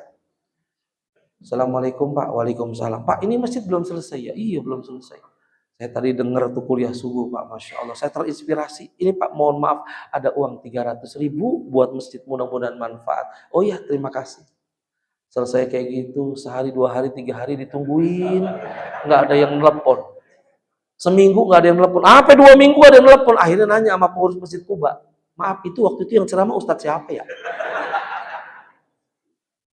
Assalamualaikum Pak. Waalaikumsalam. Pak ini masjid belum selesai ya? Iya belum selesai. Saya tadi dengar tuh kuliah subuh Pak, Masya Allah. Saya terinspirasi. Ini Pak, mohon maaf, ada uang 300.000 buat masjid, mudah-mudahan manfaat. Oh ya, terima kasih. Selesai kayak gitu, sehari, 2 hari, 3 hari ditungguin, nggak ada yang telepon. Seminggu nggak ada yang telepon. Sampai 2 minggu ada yang telepon. Akhirnya nanya sama pengurus Masjid Kuba. Maaf, itu waktu itu yang ceramah Ustadz siapa ya?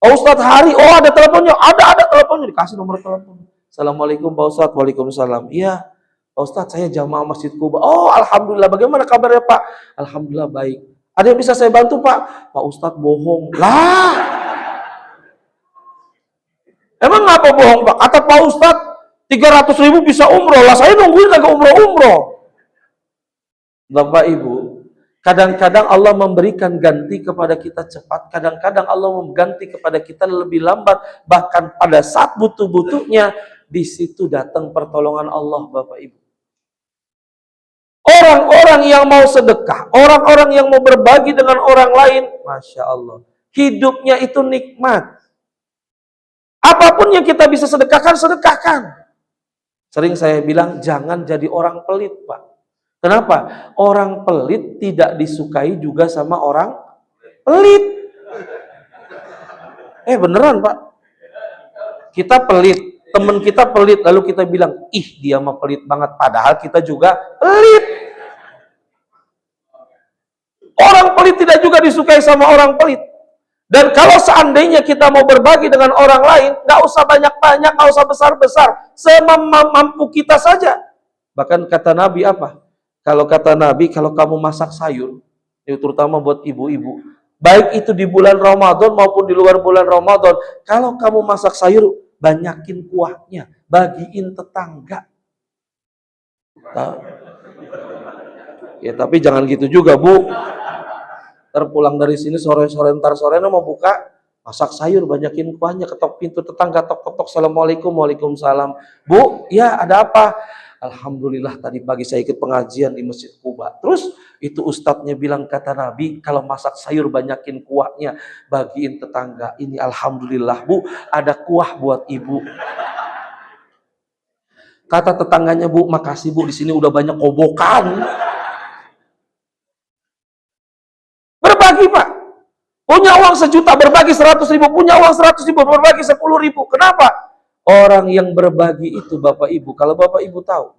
Oh Ustadz Hari, oh ada teleponnya, ada teleponnya, dikasih nomor telepon. Assalamualaikum Pak Ustadz. Waalaikumsalam. Iya. Pak Ustadz, saya jamaah Masjid Kuba. Oh, Alhamdulillah. Bagaimana kabarnya Pak? Alhamdulillah baik. Ada yang bisa saya bantu Pak? Pak Ustadz bohong. Lah, emang ngapa bohong Pak? Kata Pak Ustadz, 300.000 bisa umroh. Lah, saya nungguin kagak umroh-umroh. Bapak Ibu, kadang-kadang Allah memberikan ganti kepada kita cepat. Kadang-kadang Allah mengganti kepada kita lebih lambat. Bahkan pada saat butuh-butuhnya, di situ datang pertolongan Allah Bapak Ibu. Orang-orang yang mau sedekah, orang-orang yang mau berbagi dengan orang lain, Masya Allah, hidupnya itu nikmat. Apapun yang kita bisa sedekahkan, sedekahkan. Sering saya bilang, jangan jadi orang pelit, Pak. Kenapa? Orang pelit tidak disukai juga sama orang pelit. Beneran, Pak. Kita pelit, Teman kita pelit, lalu kita bilang, ih dia mah pelit banget, padahal kita juga pelit. Orang pelit tidak juga disukai sama orang pelit. Dan kalau seandainya kita mau berbagi dengan orang lain, nggak usah banyak-banyak, nggak usah besar-besar, semampu kita saja. Bahkan kata Nabi apa? Kalau kata Nabi, kalau kamu masak sayur, terutama buat ibu-ibu, baik itu di bulan Ramadan maupun di luar bulan Ramadan, kalau kamu masak sayur, banyakin kuahnya, bagiin tetangga. Nah, ya tapi jangan gitu juga, Bu. Terpulang dari sini sore-sore, ntar sore mau buka, masak sayur, banyakin kuahnya, ketok pintu tetangga, tok-tok, assalamualaikum, waalaikumsalam. Bu, ya ada apa? Alhamdulillah tadi pagi saya ikut pengajian di Masjid Kuba. Terus itu ustadznya bilang kata Nabi, kalau masak sayur banyakin kuahnya, bagiin tetangga. Ini alhamdulillah Bu, ada kuah buat ibu. Kata tetangganya, Bu, makasih Bu, di sini udah banyak kobokan. Berbagi Pak. Punya uang 1 juta berbagi 100 ribu, punya uang 100 ribu berbagi 10 ribu. Kenapa? Orang yang berbagi itu Bapak Ibu, kalau Bapak Ibu tahu,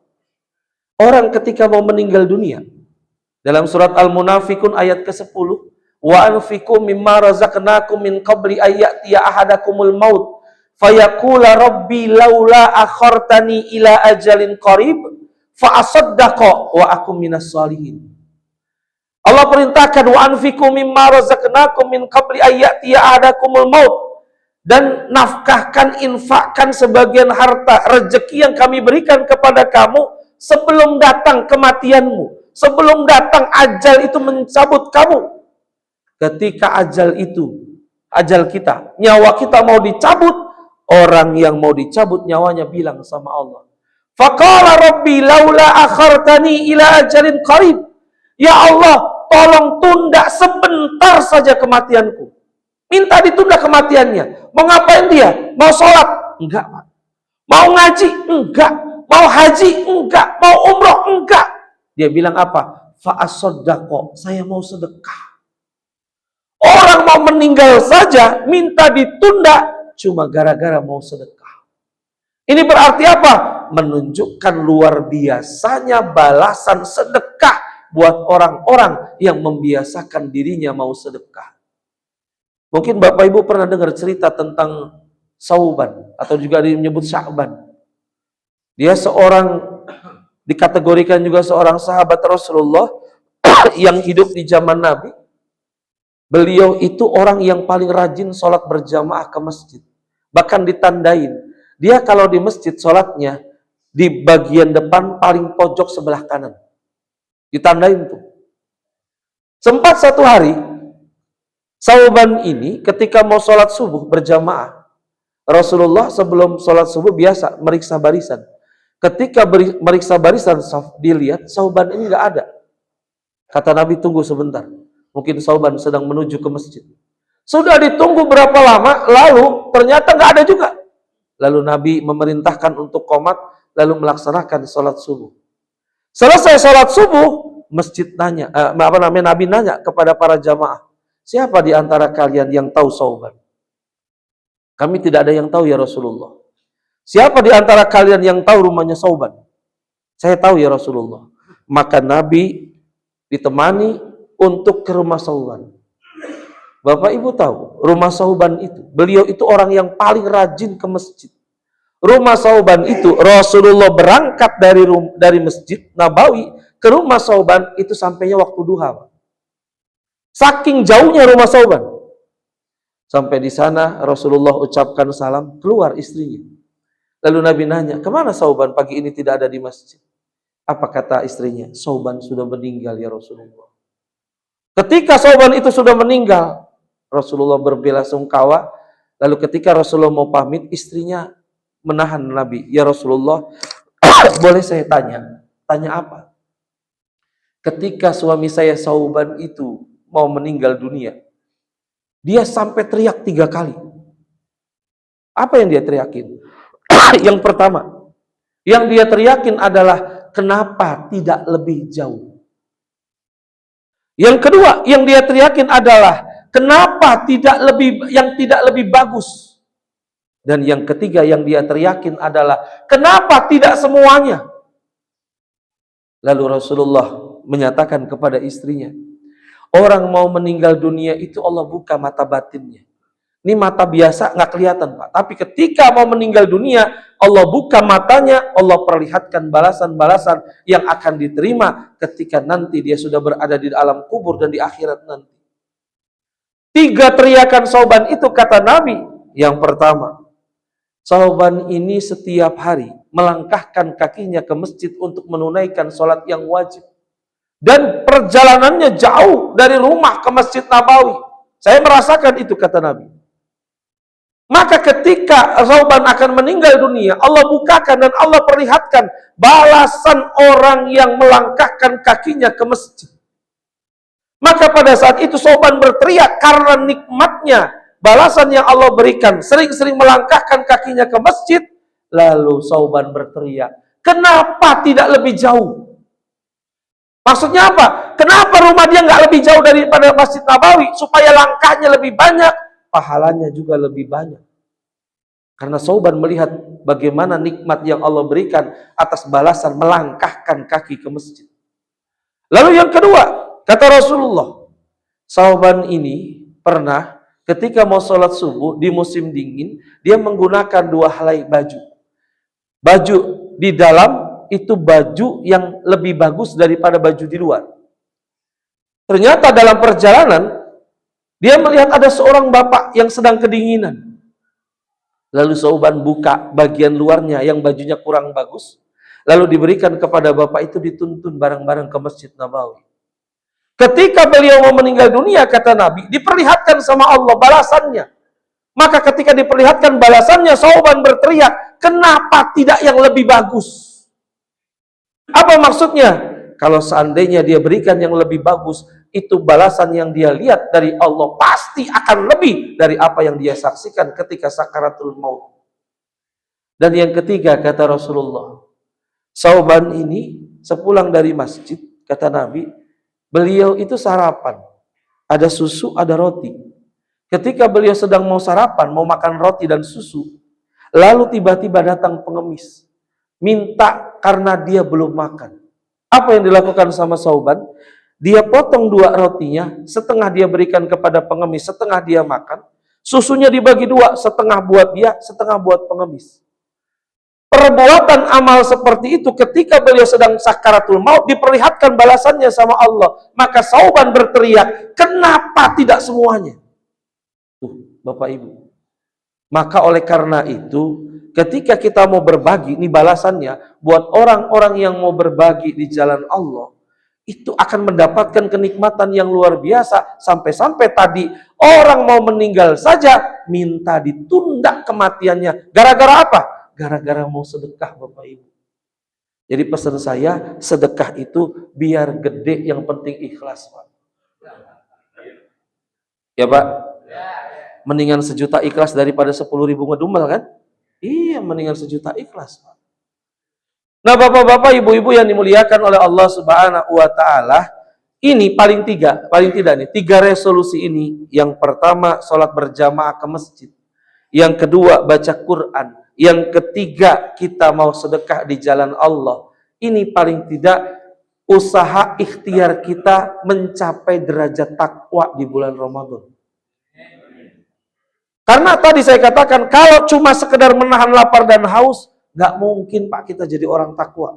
orang ketika mau meninggal dunia, dalam surat Al-Munafikun ayat ke-10, wa anfiqu mimma razaqnakum min qabli ayyatiya ahadakumul maut fayaqula rabbi laula akhartani ila ajalin qarib fa asaddaqa wa akum minas shalihin. Allah perintahkan wa anfiqu mimma razaqnakum min qabli ayyatiya ahadakumul maut, dan nafkahkan, infakkan sebagian harta rezeki yang kami berikan kepada kamu sebelum datang kematianmu, sebelum datang ajal itu mencabut kamu. Ketika ajal itu, ajal kita, nyawa kita mau dicabut, orang yang mau dicabut nyawanya bilang sama Allah, faqala rabbi laula akhartani ila ajalin qarib, ya Allah tolong tunda sebentar saja kematianku. Minta ditunda kematiannya. Mau ngapain dia? Mau sholat? Enggak Pak. Mau ngaji? Enggak. Mau haji? Enggak. Mau umroh? Enggak. Dia bilang apa? Fa'asoddaqo, saya mau sedekah. Orang mau meninggal saja minta ditunda cuma gara-gara mau sedekah. Ini berarti apa? Menunjukkan luar biasanya balasan sedekah buat orang-orang yang membiasakan dirinya mau sedekah. Mungkin Bapak Ibu pernah dengar cerita tentang Sauban atau juga menyebut Sya'ban. Dia seorang, dikategorikan juga seorang sahabat Rasulullah yang hidup di zaman Nabi. Beliau itu orang yang paling rajin sholat berjamaah ke masjid. Bahkan ditandain, dia kalau di masjid sholatnya di bagian depan paling pojok sebelah kanan. Ditandain tuh. Sempat satu hari, Sauban ini ketika mau sholat subuh berjamaah, Rasulullah sebelum sholat subuh biasa meriksa barisan. Ketika meriksa barisan, dilihat Sauban ini nggak ada. Kata Nabi, tunggu sebentar. Mungkin Sauban sedang menuju ke masjid. Sudah ditunggu berapa lama, lalu ternyata nggak ada juga. Lalu Nabi memerintahkan untuk qomat, lalu melaksanakan sholat subuh. Selesai sholat subuh, Nabi nanya kepada para jamaah, siapa di antara kalian yang tahu Sauban? Kami tidak ada yang tahu ya Rasulullah. Siapa di antara kalian yang tahu rumahnya Sauban? Saya tahu ya Rasulullah. Maka Nabi ditemani untuk ke rumah Sauban. Bapak Ibu tahu, rumah Sauban itu, beliau itu orang yang paling rajin ke masjid. Rumah Sauban itu, Rasulullah berangkat dari Masjid Nabawi ke rumah Sauban itu sampainya waktu duha. Saking jauhnya rumah Sauban. Sampai di sana Rasulullah ucapkan salam, keluar istrinya. Lalu Nabi nanya, kemana Sauban pagi ini tidak ada di masjid? Apa kata istrinya? Sauban sudah meninggal ya Rasulullah. Ketika Sauban itu sudah meninggal, Rasulullah berbelasungkawa. Lalu ketika Rasulullah mau pamit, istrinya menahan Nabi. Ya Rasulullah, boleh saya tanya? Tanya apa? Ketika suami saya Sauban itu mau meninggal dunia, dia sampai teriak 3 kali. Apa yang dia teriakin? Yang pertama, yang dia teriakin adalah kenapa tidak lebih jauh. Yang kedua, yang dia teriakin adalah kenapa tidak lebih bagus. Dan yang ketiga yang dia teriakin adalah, kenapa tidak semuanya? Lalu Rasulullah menyatakan kepada istrinya, orang mau meninggal dunia itu Allah buka mata batinnya. Ini mata biasa nggak kelihatan, Pak. Tapi ketika mau meninggal dunia, Allah buka matanya, Allah perlihatkan balasan-balasan yang akan diterima ketika nanti dia sudah berada di alam kubur dan di akhirat nanti. 3 teriakan Sauban itu kata Nabi. Yang pertama, Sauban ini setiap hari melangkahkan kakinya ke masjid untuk menunaikan sholat yang wajib. Dan perjalanannya jauh dari rumah ke Masjid Nabawi. Saya merasakan itu kata Nabi. Maka ketika Sauban akan meninggal dunia, Allah bukakan dan Allah perlihatkan balasan orang yang melangkahkan kakinya ke masjid. Maka pada saat itu Sauban berteriak karena nikmatnya balasan yang Allah berikan. Sering-sering melangkahkan kakinya ke masjid. Lalu Sauban berteriak, kenapa tidak lebih jauh? Maksudnya apa? Kenapa rumah dia nggak lebih jauh daripada Masjid Nabawi? Supaya langkahnya lebih banyak, pahalanya juga lebih banyak. Karena Sauban melihat bagaimana nikmat yang Allah berikan atas balasan melangkahkan kaki ke masjid. Lalu yang kedua, kata Rasulullah, Sauban ini pernah ketika mau sholat subuh di musim dingin, dia menggunakan 2 helai baju. Baju di dalam itu baju yang lebih bagus daripada baju di luar. Ternyata dalam perjalanan, dia melihat ada seorang bapak yang sedang kedinginan. Lalu Sauban buka bagian luarnya yang bajunya kurang bagus. Lalu diberikan kepada bapak itu, dituntun bareng-bareng ke Masjid Nabawi. Ketika beliau mau meninggal dunia, kata Nabi, diperlihatkan sama Allah balasannya. Maka ketika diperlihatkan balasannya, Sauban berteriak, kenapa tidak yang lebih bagus? Apa maksudnya? Kalau seandainya dia berikan yang lebih bagus, itu balasan yang dia lihat dari Allah pasti akan lebih dari apa yang dia saksikan ketika sakaratul maut. Dan yang ketiga, kata Rasulullah, Sauban ini sepulang dari masjid, kata Nabi, beliau itu sarapan. Ada susu, ada roti. Ketika beliau sedang mau sarapan, mau makan roti dan susu, lalu tiba-tiba datang pengemis. Minta karena dia belum makan. Apa yang dilakukan sama Sauban? Dia potong 2 rotinya, setengah dia berikan kepada pengemis, setengah dia makan. Susunya dibagi 2, setengah buat dia, setengah buat pengemis. Perbuatan amal seperti itu ketika beliau sedang sakaratul maut diperlihatkan balasannya sama Allah. Maka Sauban berteriak, kenapa tidak semuanya? Bapak Ibu. Maka oleh karena itu, ketika kita mau berbagi, ini balasannya buat orang-orang yang mau berbagi di jalan Allah, itu akan mendapatkan kenikmatan yang luar biasa. Sampai-sampai tadi orang mau meninggal saja minta ditunda kematiannya. Gara-gara apa? Gara-gara mau sedekah, Bapak Ibu. Jadi pesan saya, sedekah itu biar gede, yang penting ikhlas, Pak. Ya Pak? Mendingan 1 juta ikhlas daripada 10.000 ngedumel kan? Iya, mendingan 1 juta ikhlas, Pak. Nah, Bapak-bapak, Ibu-ibu yang dimuliakan oleh Allah Subhanahu wa taala, ini paling tidak nih, 3 resolusi ini. Yang pertama, sholat berjamaah ke masjid. Yang kedua, baca Quran. Yang ketiga, kita mau sedekah di jalan Allah. Ini paling tidak usaha ikhtiar kita mencapai derajat takwa di bulan Ramadan. Karena tadi saya katakan, kalau cuma sekedar menahan lapar dan haus, nggak mungkin Pak kita jadi orang takwa.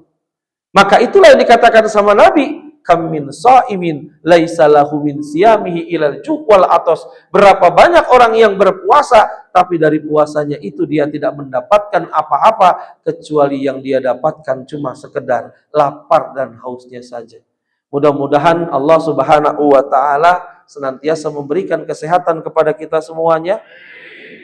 Maka itulah yang dikatakan sama Nabi, kam min shaimin laisa lahu min siyamihi ilal ju' wal atos. Berapa banyak orang yang berpuasa, tapi dari puasanya itu dia tidak mendapatkan apa-apa, kecuali yang dia dapatkan cuma sekedar lapar dan hausnya saja. Mudah-mudahan Allah Subhanahu wa taala senantiasa memberikan kesehatan kepada kita semuanya,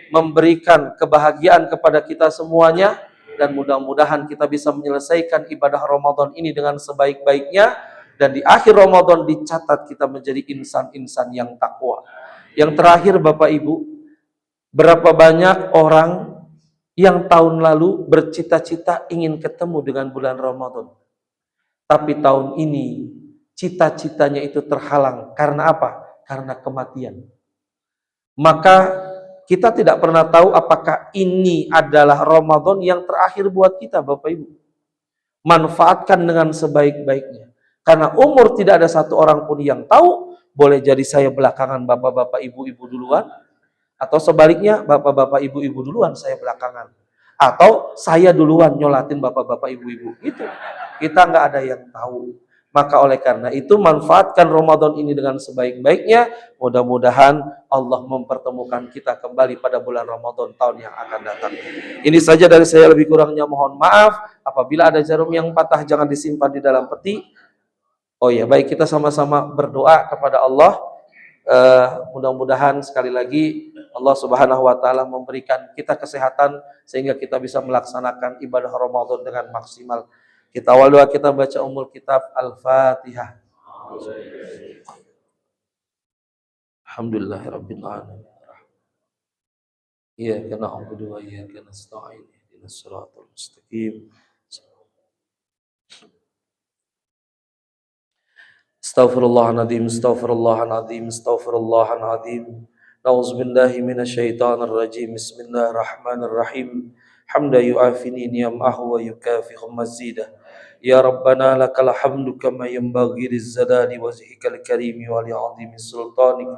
memberikan kebahagiaan kepada kita semuanya, dan mudah-mudahan kita bisa menyelesaikan ibadah Ramadan ini dengan sebaik-baiknya, dan di akhir Ramadan dicatat kita menjadi insan-insan yang takwa. Yang terakhir Bapak Ibu, berapa banyak orang yang tahun lalu bercita-cita ingin ketemu dengan bulan Ramadan, tapi tahun ini cita-citanya itu terhalang. Karena apa? Karena kematian. Maka Kita tidak pernah tahu apakah ini adalah Ramadan yang terakhir buat kita, Bapak Ibu. Manfaatkan dengan sebaik-baiknya. Karena umur tidak ada satu orang pun yang tahu, boleh jadi saya belakangan, bapak-bapak, ibu-ibu duluan, atau sebaliknya, bapak-bapak, ibu-ibu duluan, saya belakangan. Atau saya duluan nyolatin bapak-bapak, ibu-ibu. Itu kita nggak ada yang tahu. Maka oleh karena itu manfaatkan Ramadan ini dengan sebaik-baiknya. Mudah-mudahan Allah mempertemukan kita kembali pada bulan Ramadan tahun yang akan datang. Ini saja dari saya, lebih kurangnya mohon maaf. Apabila ada jarum yang patah jangan disimpan di dalam peti. Oh ya, baik, kita sama-sama berdoa kepada Allah. Mudah-mudahan sekali lagi Allah Subhanahu wa taala memberikan kita kesehatan sehingga kita bisa melaksanakan ibadah Ramadan dengan maksimal. Kita awal doa, kita baca umul kitab Al-Fatihah. Alhamdulillahirabbil alamin. Iyyaka na'budu wa iyyaka nasta'in. Ihdinas siratal mustaqim. Astaghfirullahaladzim, astaghfirullahaladzim, astaghfirullahaladzim. Na'udzubillahi minasyaitonir rajim. Bismillahirrahmanirrahim. Hamda yu'afini ni'amahu wa yukafi'u mazidah. Ya Rabbana lakal hamdu kama yanbaghi lizzalali wajhikal karimi wa li'azimi sultanik.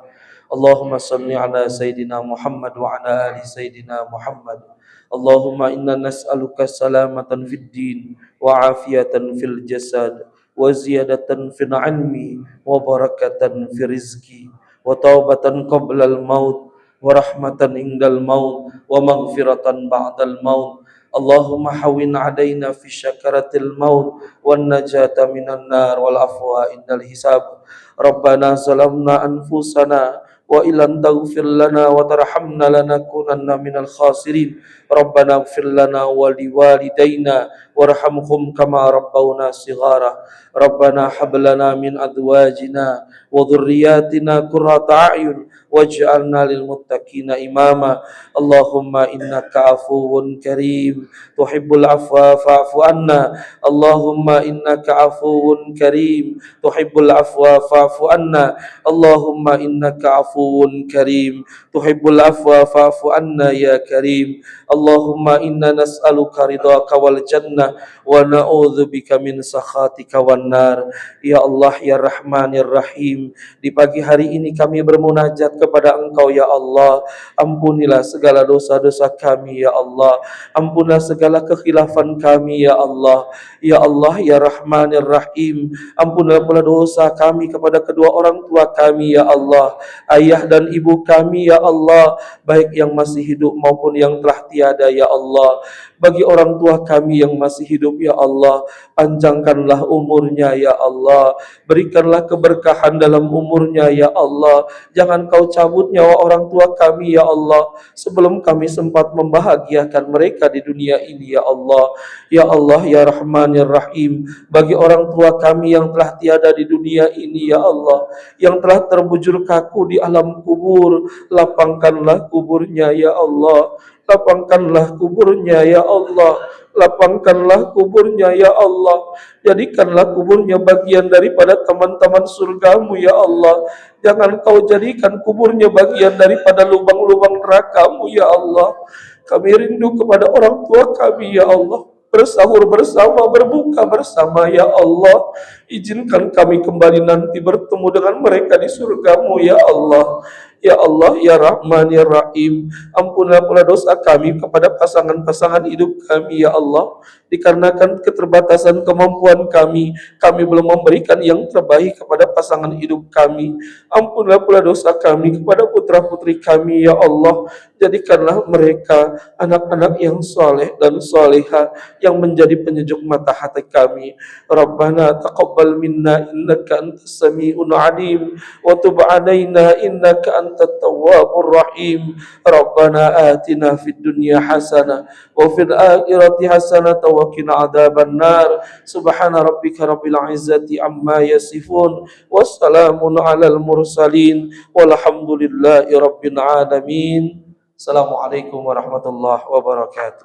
Allahumma salli ala Sayyidina Muhammad wa ala ali Sayyidina Muhammad. Allahumma inna nas'aluka salamatan fid din wa afiyatan fil jasad wa ziyadatan fil ilmi wa barakatan fil rizki wa taubatan qablal maut wa rahmatan indal maut wa maghfiratan ba'dal maut. Allahumma hawin alaina fi syakaratil maut wan najata minan nar wal afwa indal hisab. Rabbana zalamna anfusana wa illam taghfir lana wa tarhamna lanakunanna minal khasirin. Rabbana ighfir lana wa liwalidayna warhamhum kama rabbawna shighara. Rabbana hab lana min azwajina wa dhurriyyatina qurrata a'yun waj'alna lil muttaqina imama. Allahumma innaka afuwun karim tuhibbul afwa fa'fu anna. Allahumma innaka afuwun karim tuhibbul afwa fa'fu anna. Allahumma innaka afuwun karim tuhibbul afwa fa'fu anna ya karim. Allahumma inna nas'aluka ridhaka wal jannah wa na'udzubika min sakhatika wan nar. Ya Allah ya Rahman ya Rahim, di pagi hari ini kami bermunajat kepada Engkau ya Allah. Ampunilah segala dosa-dosa kami ya Allah. Ampunilah segala kekhilafan kami ya Allah. Ya Allah ya Rahman ya Rahim, ampunilah pula dosa kami kepada kedua orang tua kami ya Allah. Ayah dan ibu kami ya Allah, baik yang masih hidup maupun yang telah tiada ya Allah. Bagi orang tua kami yang masih hidup ya Allah, panjangkanlah umurnya ya Allah. Berikanlah keberkahan dalam umurnya ya Allah. Jangan kau cabut nyawa orang tua kami ya Allah sebelum kami sempat membahagiakan mereka di dunia ini ya Allah. Ya Allah ya Rahman ya Rahim, bagi orang tua kami yang telah tiada di dunia ini ya Allah, yang telah terbujur kaku di alam kubur, lapangkanlah kuburnya ya Allah. Lapangkanlah kuburnya ya Allah. Lapangkanlah kuburnya ya Allah. Jadikanlah kuburnya bagian daripada teman-teman surgamu ya Allah. Jangan kau jadikan kuburnya bagian daripada lubang-lubang nerakamu ya Allah. Kami rindu kepada orang tua kami ya Allah. Bersahur bersama, berbuka bersama ya Allah. Izinkan kami kembali nanti bertemu dengan mereka di surgamu ya Allah. Ya Allah, ya Rahman, ya Rahim, ampunilah pula dosa kami kepada pasangan-pasangan hidup kami ya Allah. Dikarenakan keterbatasan kemampuan kami belum memberikan yang terbaik kepada pasangan hidup kami. Ampunilah pula dosa kami kepada putra-putri kami ya Allah. Jadikanlah mereka anak-anak yang soleh dan soleha, yang menjadi penyejuk mata hati kami. Rabbana taqabbal minna innaka antas sami'un alim wa tub alaina innaka antat tawwabur rahim. Rabbana atina fid dunya hasanah wa fil akhirati hasanah wa qina adzaban nar. Subhana rabbika rabbil izzati amma yasifun wassalamun alal mursalin walhamdulillahi rabbil alamin. Assalamualaikum warahmatullahi wabarakatuh.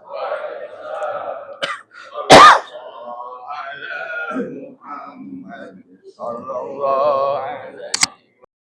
Muhammad sallallahu alaihi